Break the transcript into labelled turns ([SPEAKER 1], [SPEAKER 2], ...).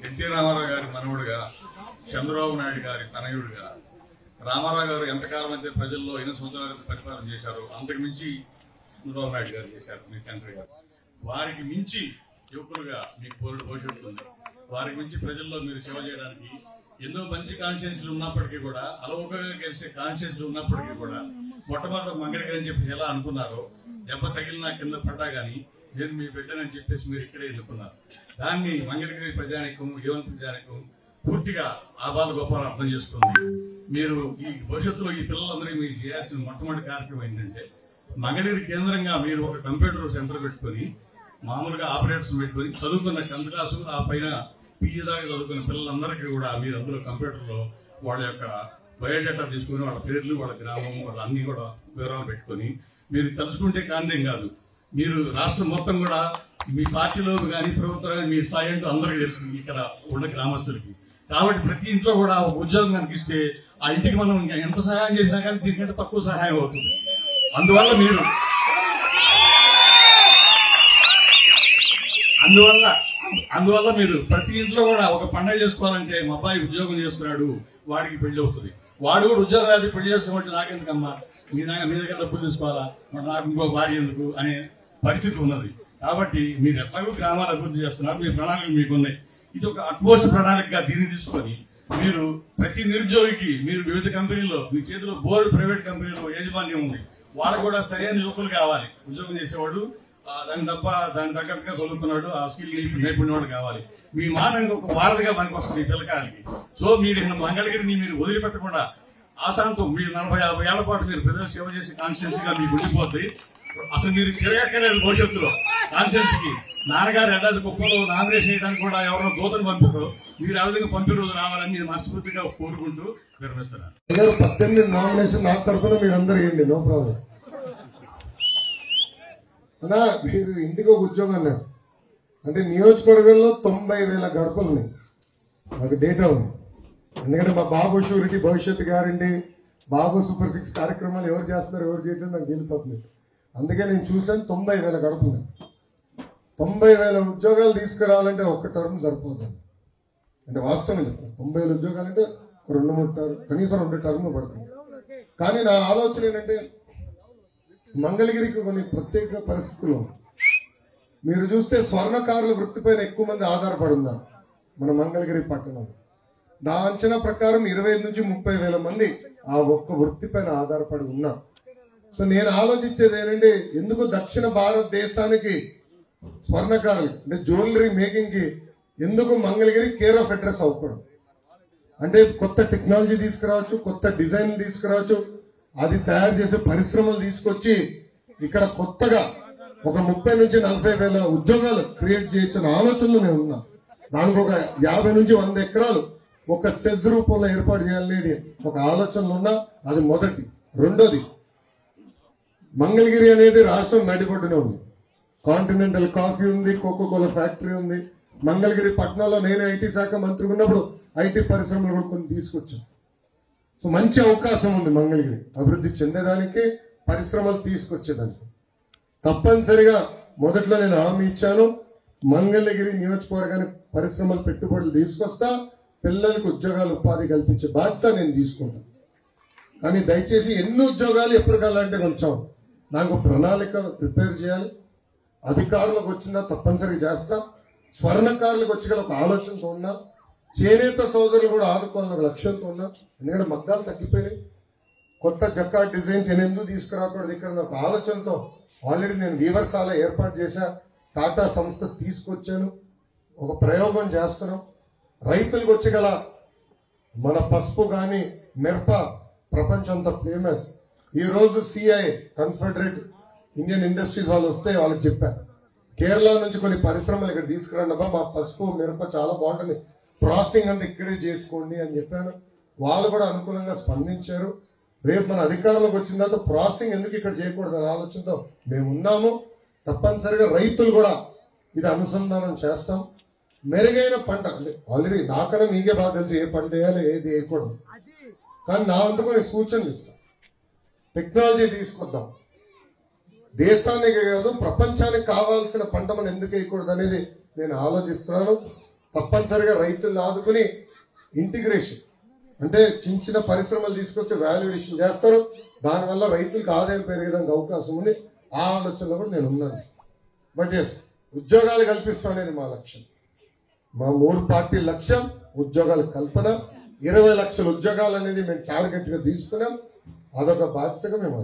[SPEAKER 1] NT Ramarao గారి మనవుడిగా, చంద్రబాబు నాయుడు గారి తనయుడిగా రామారావు గారు ఎంతకాలం అయితే ప్రజల్లో 8 సంవత్సరాల పరిపాలన చేశారు, అంతకు మించి చంద్రబాబు నాయుడు గారు చేశారు మీ తండ్రి గారు. వారికి మించి యువకులుగా మీకు పోరుడు భవిష్యత్తు ఉంది. వారికి మించి ప్రజల్లో మీరు సేవ చేయడానికి ఎన్నో మంచి కాన్షియన్స్లు ఉన్నప్పటికీ కూడా, అలవోకగా గెలిచే కాన్షియన్స్లు ఉన్నప్పటికీ కూడా, మొట్టమొదటి మంగళగిరి అని చెప్పేసి ఎలా అనుకున్నారో, దెబ్బ తగిలినా కింద పడ్డా గానీ నేను మీ బిడ్డనని చెప్పేసి మీరు ఇక్కడే ఎన్నుకున్నారు. దాన్ని మంగళగిరి ప్రజానికం, యువన ప్రజానికం పూర్తిగా ఆబాల గోపాలను అర్థం చేసుకుంది. మీరు ఈ భవిష్యత్తులో ఈ పిల్లలందరికీ మీరు చేయాల్సిన మొట్టమొదటి కార్యక్రమం ఏంటంటే, మంగళగిరి కేంద్రంగా మీరు ఒక కంప్యూటర్ సెంటర్ పెట్టుకొని, మామూలుగా ఆపరేటర్స్ పెట్టుకొని, చదువుకున్న 10th క్లాసు ఆ పైన పీజీ దాకా చదువుకున్న పిల్లలందరికీ కూడా మీరు అందులో కంప్యూటర్లో వాళ్ళ యొక్క బయోడేటా తీసుకుని, వాళ్ళ పేర్లు, వాళ్ళ గ్రామం, వాళ్ళ అన్ని కూడా వివరాలు పెట్టుకొని, మీరు తెలుసుకుంటే కాందేం కాదు, మీరు రాష్ట్రం మొత్తం కూడా మీ పార్టీలో కానీ ప్రభుత్వం కానీ మీ స్థాయి అంటూ అందరికీ తెలుసు ఇక్కడ ఉన్న గ్రామస్తులకి. కాబట్టి ప్రతి ఇంట్లో కూడా ఒక ఉద్యోగం కనిపిస్తే ఆ ఇంటికి మనం ఎంత సహాయం చేసినా కానీ దీనికంటే తక్కువ సహాయం అవుతుంది. అందువల్ల మీరు ప్రతి ఇంట్లో కూడా ఒక పండుగ చేసుకోవాలంటే, మా అబ్బాయి ఉద్యోగం చేస్తున్నాడు, వాడికి పెళ్లి అవుతుంది, వాడు కూడా ఉద్యోగం రాదు, పెళ్లి చేసుకోమంటే నాకెందుకమ్మా, మీ దగ్గర డబ్బులు తీసుకోవాలా, నాకు ఇంకో భార్య ఎందుకు అనే పరిస్థితి ఉన్నది. కాబట్టి మీరు ఎట్లాగో గ్రామాలు అభివృద్ధి చేస్తున్నారు, మీ ప్రణాళికలు మీకున్నాయి. ఇది ఒక అట్మోస్ట్ ప్రణాళికగా దీన్ని తీసుకొని మీరు ప్రతి నిరుద్యోగికి, మీరు వివిధ కంపెనీల్లో మీ చేతిలో బోర్డు ప్రైవేట్ కంపెనీలో యాజమాన్యం ఉంది, వాళ్ళకు కూడా సరైన యువకులు కావాలి, ఉద్యోగం చేసేవాడు, దానికి తగ్గట్టుగా చదువుకున్నాడు, ఆ స్కిల్ నైపుణ్యవాడు కావాలి. మీ మాట ఒక వారధిగా మనకు వస్తుంది ఈ పిల్లకాయలకి. సో మీరు మంగళగిరిని మీరు వదిలిపెట్టకుండా ఆశాంతం మీరు 40-50 ఏళ్ల పాటు మీరు ప్రజలు సేవ చేసి కాన్స్టిట్యూన్సీ గా మీకు ఉండిపోద్ది. అసలు మీరు తిరగక్కర్లేదు భవిష్యత్తులో కాన్స్టిట్యూన్సీకి. నాన్నగారు ఎల్లాది కుప్పలో నామినేషన్ చేయడానికి కూడా ఎవరినో దూతను పంపారు, మీరు ఆ విధంగా పంపే రోజు రావాలని మీరు మనస్ఫూర్తిగా కోరుకుంటూ విరమిస్తున్నారు.
[SPEAKER 2] 18 నామినేషన్ నా తరఫున మీరందరూ వేయండి, నో ప్రాబ్లం. అన్నా మీరు ఇంటికి ఒక ఉద్యోగం అన్నారు అంటే నియోజకవర్గంలో 90,000 గడపలు ఉన్నాయి, నాకు డేటా ఉంది. ఎందుకంటే మా బాబు షూరిటీ, భవిష్యత్తు గ్యారంటీ, బాబు సూపర్ 6 కార్యక్రమాలు ఎవరు చేస్తున్నారు ఎవరు చేయడం నాకు తెలిపోతుంది. అందుకే నేను చూసాను 90,000 గడపలు. 90,000 ఉద్యోగాలు తీసుకురావాలంటే ఒక్క టర్మ్ సరిపోతుంది. అంటే వాస్తవం చెప్తాను, 90,000 ఉద్యోగాలంటే 2-3 టర్మ్, కనీసం 2 టర్మ్లు పడుతుంది. కానీ నా ఆలోచన ఏంటంటే, మంగళగిరికి కొన్ని ప్రత్యేక పరిస్థితులు మీరు చూస్తే స్వర్ణకారుల వృత్తిపైన ఎక్కువ మంది ఆధారపడి ఉన్నారు మన మంగళగిరి పట్టణంలో. నా అంచనా ప్రకారం 25 నుంచి 30,000 మంది ఆ ఒక్క వృత్తిపైన ఆధారపడి ఉన్నారు. సో నేను ఆలోచించేది ఏంటంటే, ఎందుకు దక్షిణ భారతదేశానికి స్వర్ణకారులు అంటే జ్యువెలరీ మేకింగ్ కి ఎందుకు మంగళగిరి కేర్ ఆఫ్ అడ్రస్ అవ్వకూడదు? అంటే కొత్త టెక్నాలజీ తీసుకురావచ్చు, కొత్త డిజైన్ తీసుకురావచ్చు, అది తయారు చేసే పరిశ్రమలు తీసుకొచ్చి ఇక్కడ కొత్తగా ఒక 30 నుంచి 40,000 ఉద్యోగాలు క్రియేట్ చేయొచ్చిన ఆలోచనలు నేను ఉన్నా. దానికి ఒక 50 నుంచి 100 ఎకరాలు ఒక సెజ్ రూపంలో ఏర్పాటు చేయాలనేది ఒక ఆలోచనలు ఉన్నా. అది మొదటి. రెండోది, మంగళగిరి అనేది రాష్ట్రం నడిబొడ్డున ఉంది. కాంటినెంటల్ కాఫీ ఉంది, కోకోకోలా ఫ్యాక్టరీ ఉంది. మంగళగిరి పట్టణంలో నేను ఐటీ శాఖ మంత్రి ఉన్నప్పుడు ఐటీ పరిశ్రమలు కూడా కొన్ని తీసుకొచ్చాం. సో మంచి అవకాశం ఉంది మంగళగిరి అభివృద్ధి చెందేదానికి, పరిశ్రమలు తీసుకొచ్చేదానికి. తప్పనిసరిగా మొదట్లో నేను హామీ ఇచ్చాను, మంగళగిరి నియోజకవర్గానికి పరిశ్రమలు పెట్టుబడులు తీసుకొస్తా, పిల్లలకు ఉద్యోగాలు ఉపాధి కల్పించే బాధ్యత నేను తీసుకుంటాను. కానీ దయచేసి ఎన్ని ఉద్యోగాలు ఎప్పుడు కల్లాలంటే కొంచెం నాకు ప్రణాళిక ప్రిపేర్ చేయాలి. అధికారులకు వచ్చిందా తప్పనిసరిగా చేస్తా, స్వర్ణకారులకు వచ్చి ఒక ఆలోచనతో ఉన్నా, చేనేత సోదరులు కూడా ఆదుకోవాలని ఒక లక్ష్యంతో ఉన్నా. ఎందుకంటే మగ్గాలు తగ్గిపోయినాయి, కొత్త జక్కాట్ డిజైన్స్ ఎందుకు తీసుకురాకూడదు ఇక్కడ ఒక ఆలోచనతో ఆల్రెడీ నేను వీవర్సాల ఏర్పాటు చేశా, టాటా సంస్థ తీసుకొచ్చాను, ఒక ప్రయోగం చేస్తున్నాం. రైతులకు వచ్చి గల మన పసుపు కానీ మిరప ప్రపంచంతో ఫేమస్. ఈరోజు సిఐ కన్ఫెడరేట్ ఇండియన్ ఇండస్ట్రీస్ వాళ్ళు వస్తే వాళ్ళకి చెప్పారు, కేరళ నుంచి కొన్ని పరిశ్రమలు ఇక్కడ తీసుకురండి అబ్బా, మా పసుపు మిరప చాలా బాగుంటుంది, ప్రాసెసింగ్ అంతా ఇక్కడే చేసుకోండి అని చెప్పాను. వాళ్ళు కూడా అనుకూలంగా స్పందించారు. రేపు మన అధికారంలోకి వచ్చిన తర్వాత ప్రాసెసింగ్ ఎందుకు ఇక్కడ చేయకూడదు అనే ఆలోచనతో మేము ఉన్నాము. తప్పనిసరిగా రైతులు కూడా ఇది అనుసంధానం చేస్తాం. మెరుగైన పంట అంటే ఆల్రెడీ నాకన్నా మీకే బాగా తెలుసు ఏ పంట వేయాలి ఏది వేయకూడదు, కానీ నా వంతుకు నేను సూచనలు ఇస్తాను. టెక్నాలజీ తీసుకొద్దాం, దేశానికి కాదు ప్రపంచానికి కావాల్సిన పంట మనం ఎందుకు వేయకూడదు అనేది నేను ఆలోచిస్తున్నాను. తప్పనిసరిగా రైతులను ఆదుకుని ఇంటిగ్రేషన్ అంటే చిన్న చిన్న పరిశ్రమలు తీసుకొస్తే వాల్యుయేషన్ చేస్తారు, దానివల్ల రైతులకు ఆదాయం పెరిగేదానికి అవకాశం ఉంది. ఆ ఆలోచనలో కూడా నేను ఉన్నాను. బట్ ఎస్, ఉద్యోగాలు కల్పిస్తానేది మా లక్ష్యం. మా 3 పార్టీ లక్ష్యం ఉద్యోగాల కల్పన. 20 లక్షల ఉద్యోగాలు అనేది మేము టార్గెట్ గా తీసుకున్నాం. అదొక బాధ్యతగా మేము